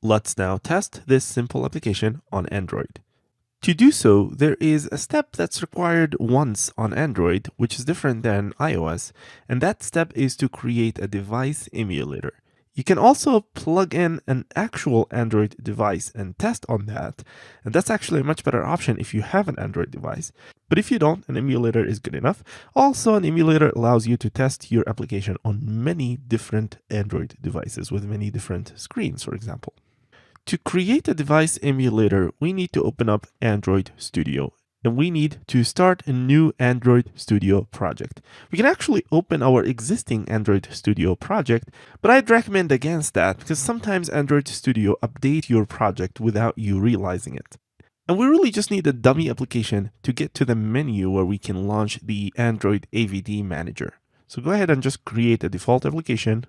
Let's now test this simple application on Android. To do so, there is a step that's required once on Android, which is different than iOS, and that step is to create a device emulator. You can also plug in an actual Android device and test on that, and that's actually a much better option if you have an Android device. But if you don't, an emulator is good enough. Also, an emulator allows you to test your application on many different Android devices with many different screens, for example. To create a device emulator, we need to open up Android Studio, and we need to start a new Android Studio project. We can actually open our existing Android Studio project, but I'd recommend against that because sometimes Android Studio updates your project without you realizing it. And we really just need a dummy application to get to the menu where we can launch the Android AVD Manager. So go ahead and just create a default application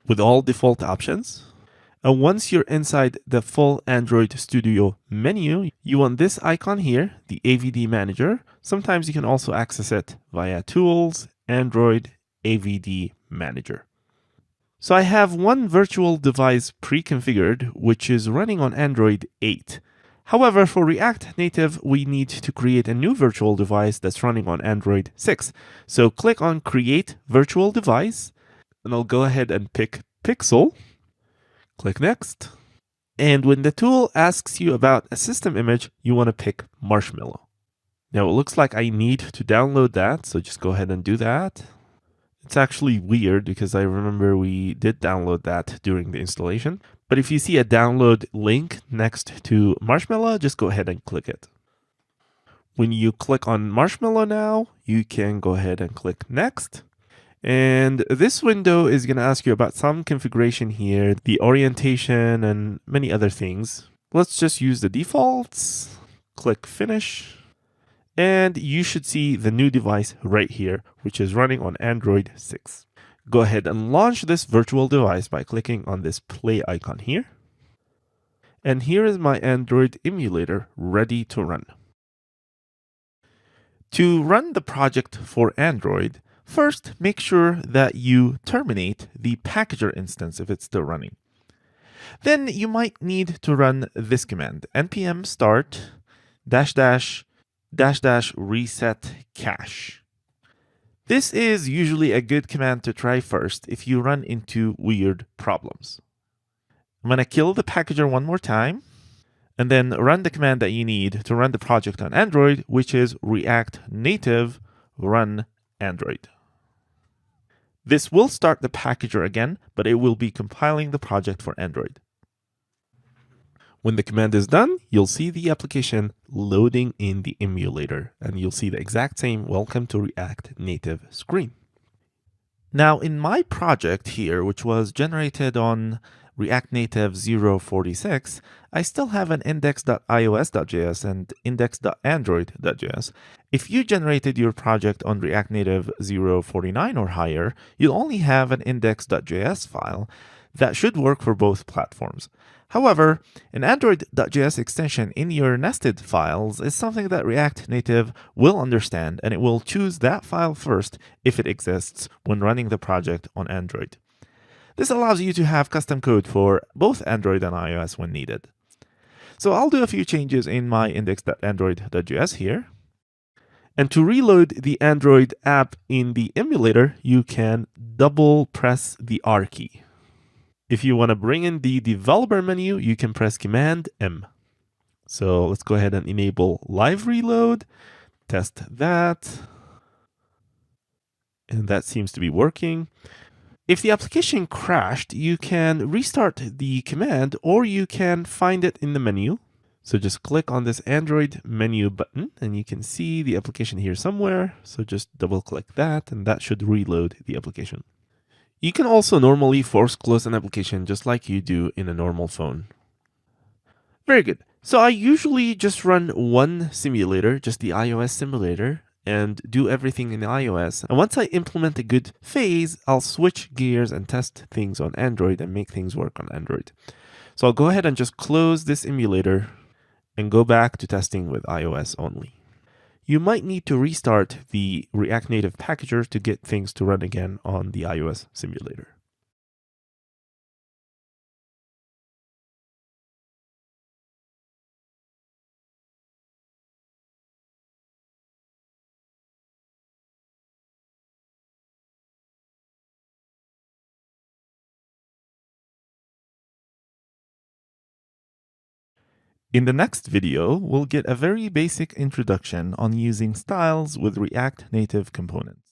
with all default options. And once you're inside the full Android Studio menu, you want this icon here, the AVD Manager. Sometimes you can also access it via Tools, Android, AVD Manager. So I have one virtual device pre-configured, which is running on Android 8. However, for React Native, we need to create a new virtual device that's running on Android 6. So click on Create Virtual Device, and I'll go ahead and pick Pixel. Click Next. And when the tool asks you about a system image, you want to pick Marshmallow. Now it looks like I need to download that, so just go ahead and do that. It's actually weird because I remember we did download that during the installation. But if you see a download link next to Marshmallow, just go ahead and click it. When you click on Marshmallow now, you can go ahead and click Next. And this window is going to ask you about some configuration here, the orientation and many other things. Let's just use the defaults, click Finish, and you should see the new device right here, which is running on Android 6. Go ahead and launch this virtual device by clicking on this play icon here. And here is my Android emulator ready to run. To run the project for Android, first, make sure that you terminate the packager instance if it's still running. Then you might need to run this command, npm start -- reset cache. This is usually a good command to try first if you run into weird problems. I'm going to kill the packager one more time, and then run the command that you need to run the project on Android, which is React Native run Android. This will start the packager again, but it will be compiling the project for Android. When the command is done, you'll see the application loading in the emulator, and you'll see the exact same Welcome to React Native screen. Now, in my project here, which was generated on React Native 0.46, I still have an index.ios.js and index.android.js. If you generated your project on React Native 0.49 or higher, you'll only have an index.js file that should work for both platforms. However, an Android.js extension in your nested files is something that React Native will understand, and it will choose that file first if it exists when running the project on Android. This allows you to have custom code for both Android and iOS when needed. So I'll do a few changes in my index.android.js here. And to reload the Android app in the emulator, you can double press the R key. If you want to bring in the developer menu, you can press Command M. So let's go ahead and enable live reload, test that. And that seems to be working. If the application crashed, you can restart the command, or you can find it in the menu. So just click on this Android menu button, and you can see the application here somewhere. So just double click that, and that should reload the application. You can also normally force close an application just like you do in a normal phone. Very good. So I usually just run one simulator, just the iOS simulator, and do everything in iOS. And once I implement a good phase, I'll switch gears and test things on Android and make things work on Android. So I'll go ahead and just close this emulator and go back to testing with iOS only. You might need to restart the React Native packager to get things to run again on the iOS simulator. In the next video, we'll get a very basic introduction on using styles with React Native components.